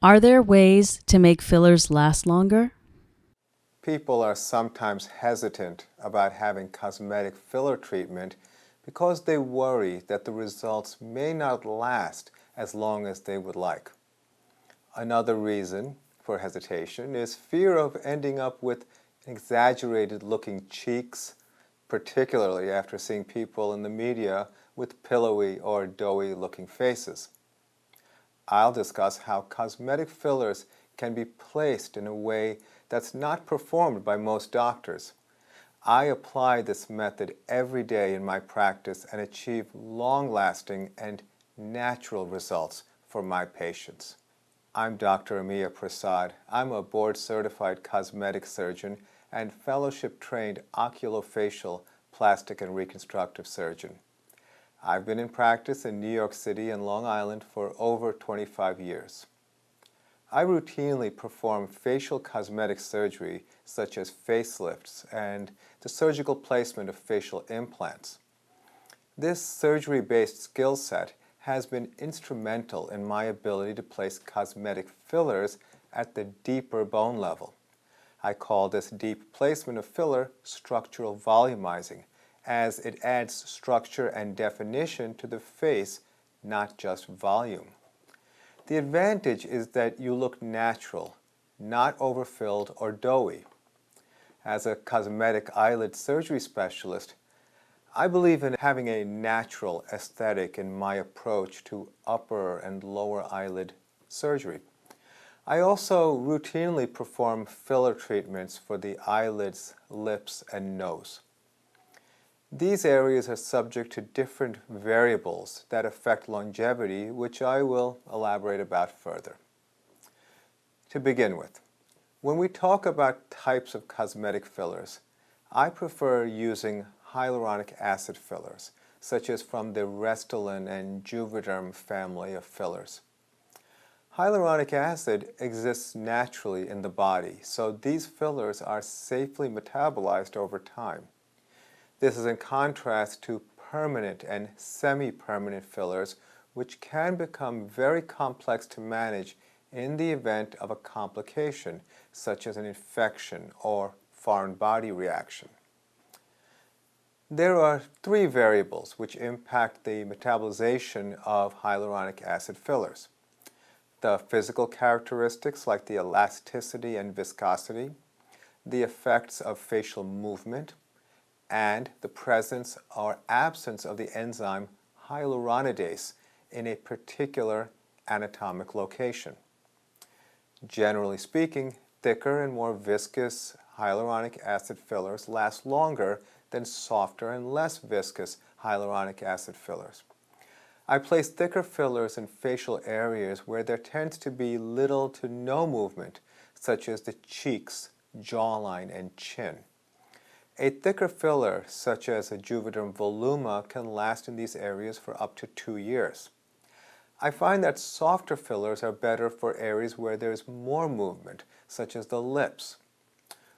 Are there ways to make fillers last longer? People are sometimes hesitant about having cosmetic filler treatment because they worry that the results may not last as long as they would like. Another reason for hesitation is fear of ending up with exaggerated looking cheeks, particularly after seeing people in the media with pillowy or doughy looking faces. I'll discuss how cosmetic fillers can be placed in a way that's not performed by most doctors. I apply this method every day in my practice and achieve long-lasting and natural results for my patients. I'm Dr. Amiya Prasad. I'm a board-certified cosmetic surgeon and fellowship-trained oculofacial plastic and reconstructive surgeon. I've been in practice in New York City and Long Island for over 25 years. I routinely perform facial cosmetic surgery such as facelifts and the surgical placement of facial implants. This surgery-based skill set has been instrumental in my ability to place cosmetic fillers at the deeper bone level. I call this deep placement of filler structural volumizing, as it adds structure and definition to the face, not just volume. The advantage is that you look natural, not overfilled or doughy. As a cosmetic eyelid surgery specialist, I believe in having a natural aesthetic in my approach to upper and lower eyelid surgery. I also routinely perform filler treatments for the eyelids, lips, and nose. These areas are subject to different variables that affect longevity, which I will elaborate about further. To begin with, when we talk about types of cosmetic fillers, I prefer using hyaluronic acid fillers, such as from the Restylane and Juvederm family of fillers. Hyaluronic acid exists naturally in the body, so these fillers are safely metabolized over time. This is in contrast to permanent and semi-permanent fillers, which can become very complex to manage in the event of a complication, such as an infection or foreign body reaction. There are three variables which impact the metabolization of hyaluronic acid fillers: the physical characteristics like the elasticity and viscosity, the effects of facial movement, and the presence or absence of the enzyme hyaluronidase in a particular anatomic location. Generally speaking, thicker and more viscous hyaluronic acid fillers last longer than softer and less viscous hyaluronic acid fillers. I place thicker fillers in facial areas where there tends to be little to no movement, such as the cheeks, jawline, and chin. A thicker filler, such as a Juvederm Voluma, can last in these areas for up to 2 years. I find that softer fillers are better for areas where there's more movement, such as the lips.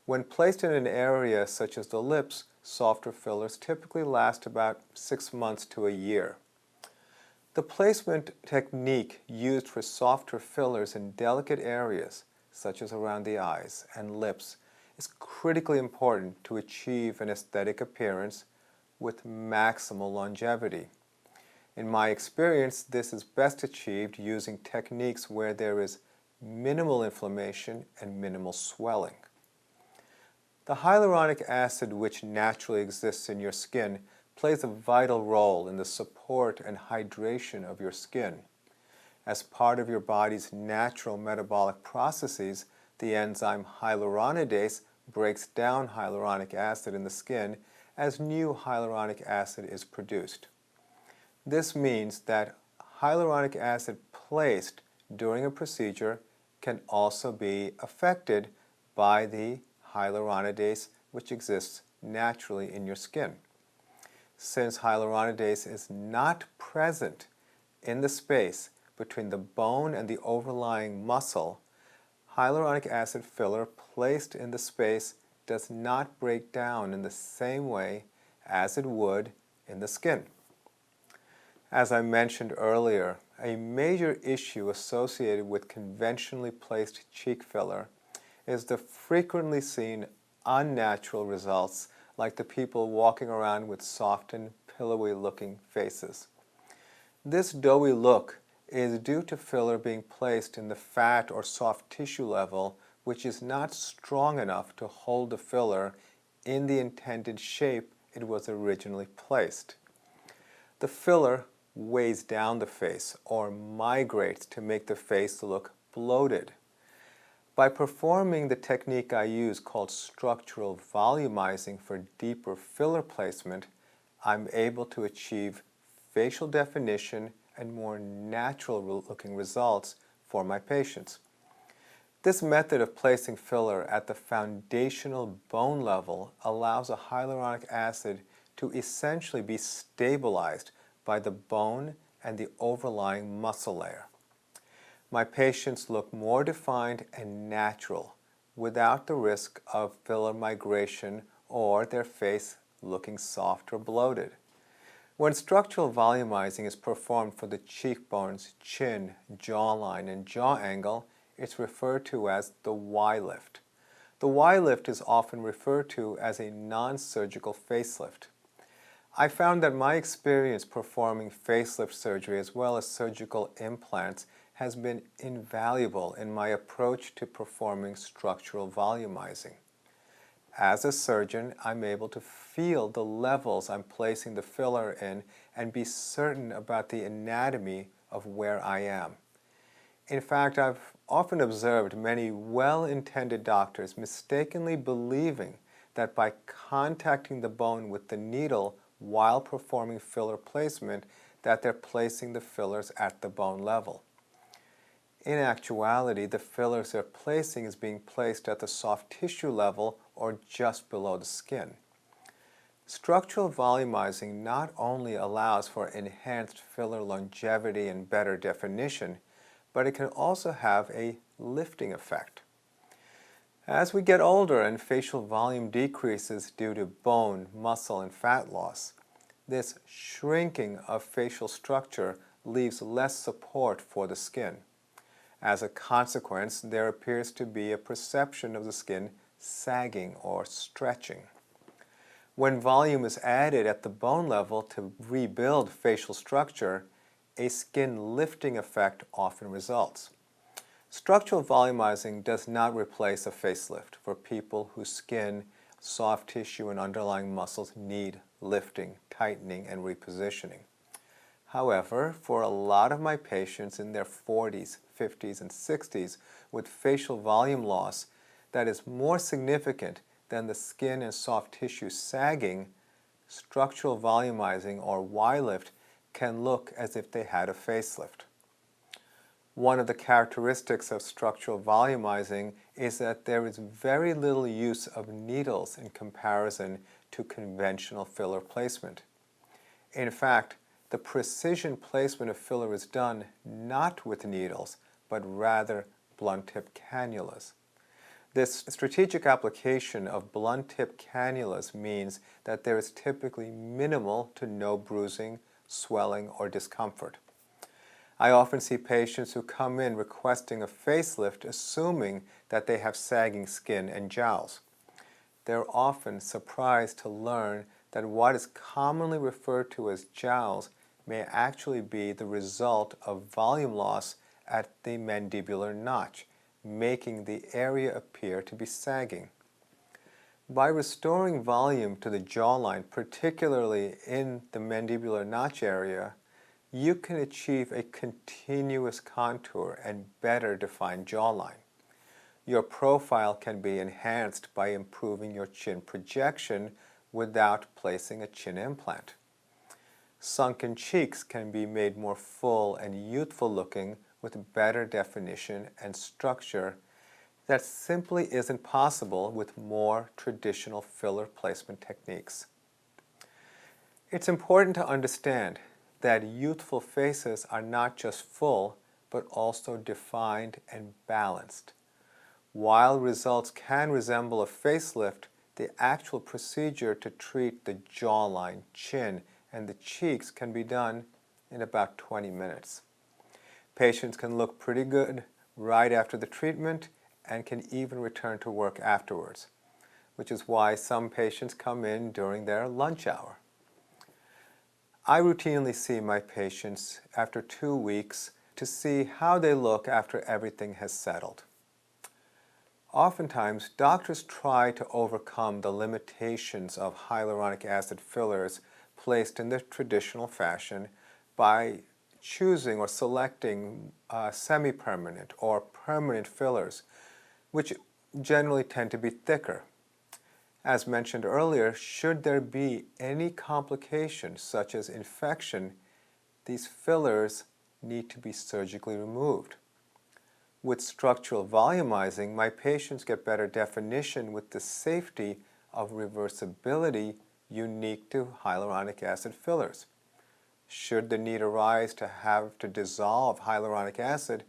When placed in an area such as the lips, softer fillers typically last about 6 months to a year. The placement technique used for softer fillers in delicate areas, such as around the eyes and lips, is critically important to achieve an aesthetic appearance with maximal longevity. In my experience, this is best achieved using techniques where there is minimal inflammation and minimal swelling. The hyaluronic acid which naturally exists in your skin plays a vital role in the support and hydration of your skin. As part of your body's natural metabolic processes, the enzyme hyaluronidase breaks down hyaluronic acid in the skin as new hyaluronic acid is produced. This means that hyaluronic acid placed during a procedure can also be affected by the hyaluronidase which exists naturally in your skin. Since hyaluronidase is not present in the space between the bone and the overlying muscle, hyaluronic acid filler placed in the space does not break down in the same way as it would in the skin. As I mentioned earlier, A major issue associated with conventionally placed cheek filler is the frequently seen unnatural results, like the people walking around with soft and pillowy looking faces. This doughy look is due to filler being placed in the fat or soft tissue level, which is not strong enough to hold the filler in the intended shape it was originally placed. The filler weighs down the face or migrates to make the face look bloated. By performing the technique I use called structural volumizing for deeper filler placement, I'm able to achieve facial definition and more natural looking results for my patients. This method of placing filler at the foundational bone level allows a hyaluronic acid to essentially be stabilized by the bone and the overlying muscle layer. My patients look more defined and natural without the risk of filler migration or their face looking soft or bloated. When structural volumizing is performed for the cheekbones, chin, jawline, and jaw angle, it's referred to as the Y-lift. The Y-lift is often referred to as a non-surgical facelift. I found that my experience performing facelift surgery as well as surgical implants has been invaluable in my approach to performing structural volumizing. As a surgeon, I'm able to feel the levels I'm placing the filler in and be certain about the anatomy of where I am. In fact, I've often observed many well-intended doctors mistakenly believing that by contacting the bone with the needle while performing filler placement, that they're placing the fillers at the bone level. In actuality, the fillers they're placing is being placed at the soft tissue level or just below the skin. Structural volumizing not only allows for enhanced filler longevity and better definition, but it can also have a lifting effect. As we get older and facial volume decreases due to bone, muscle, and fat loss, this shrinking of facial structure leaves less support for the skin. As a consequence, there appears to be a perception of the skin sagging or stretching. When volume is added at the bone level to rebuild facial structure, a skin lifting effect often results. Structural volumizing does not replace a facelift for people whose skin, soft tissue, and underlying muscles need lifting, tightening, and repositioning. However, for a lot of my patients in their 40s, 50s, and 60s with facial volume loss that is more significant than the skin and soft tissue sagging, structural volumizing or Y-lift can look as if they had a facelift. One of the characteristics of structural volumizing is that there is very little use of needles in comparison to conventional filler placement. In fact, the precision placement of filler is done not with needles, but rather blunt-tip cannulas. This strategic application of blunt-tip cannulas means that there is typically minimal to no bruising, swelling, or discomfort. I often see patients who come in requesting a facelift assuming that they have sagging skin and jowls. They're often surprised to learn that what is commonly referred to as jowls may actually be the result of volume loss at the mandibular notch, making the area appear to be sagging. By restoring volume to the jawline, particularly in the mandibular notch area, you can achieve a continuous contour and better defined jawline. Your profile can be enhanced by improving your chin projection without placing a chin implant. Sunken cheeks can be made more full and youthful looking with better definition and structure that simply isn't possible with more traditional filler placement techniques. It's important to understand that youthful faces are not just full, but also defined and balanced. While results can resemble a facelift, the actual procedure to treat the jawline, chin, and the cheeks can be done in about 20 minutes. Patients can look pretty good right after the treatment and can even return to work afterwards, which is why some patients come in during their lunch hour. I routinely see my patients after 2 weeks to see how they look after everything has settled. Oftentimes, doctors try to overcome the limitations of hyaluronic acid fillers placed in the traditional fashion by choosing or selecting semi-permanent or permanent fillers, which generally tend to be thicker. As mentioned earlier, should there be any complications such as infection, these fillers need to be surgically removed. With structural volumizing, my patients get better definition with the safety of reversibility unique to hyaluronic acid fillers. Should the need arise to have to dissolve hyaluronic acid,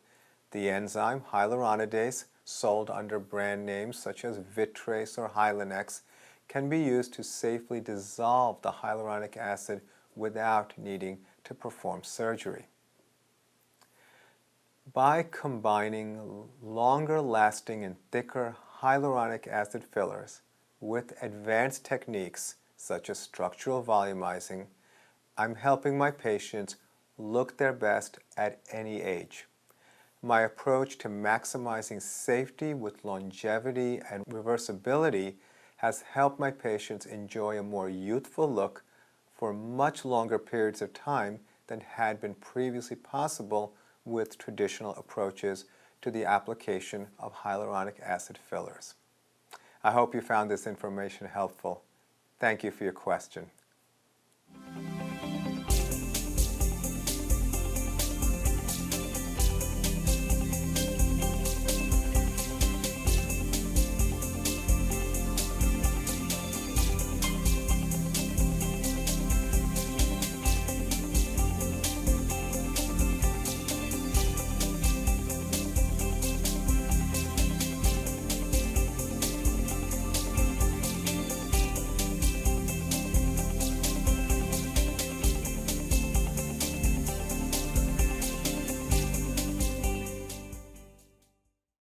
the enzyme hyaluronidase, sold under brand names such as Vitrace or Hylenex, can be used to safely dissolve the hyaluronic acid without needing to perform surgery. By combining longer-lasting and thicker hyaluronic acid fillers with advanced techniques such as structural volumizing, I'm helping my patients look their best at any age. My approach to maximizing safety with longevity and reversibility has helped my patients enjoy a more youthful look for much longer periods of time than had been previously possible with traditional approaches to the application of hyaluronic acid fillers. I hope you found this information helpful. Thank you for your question.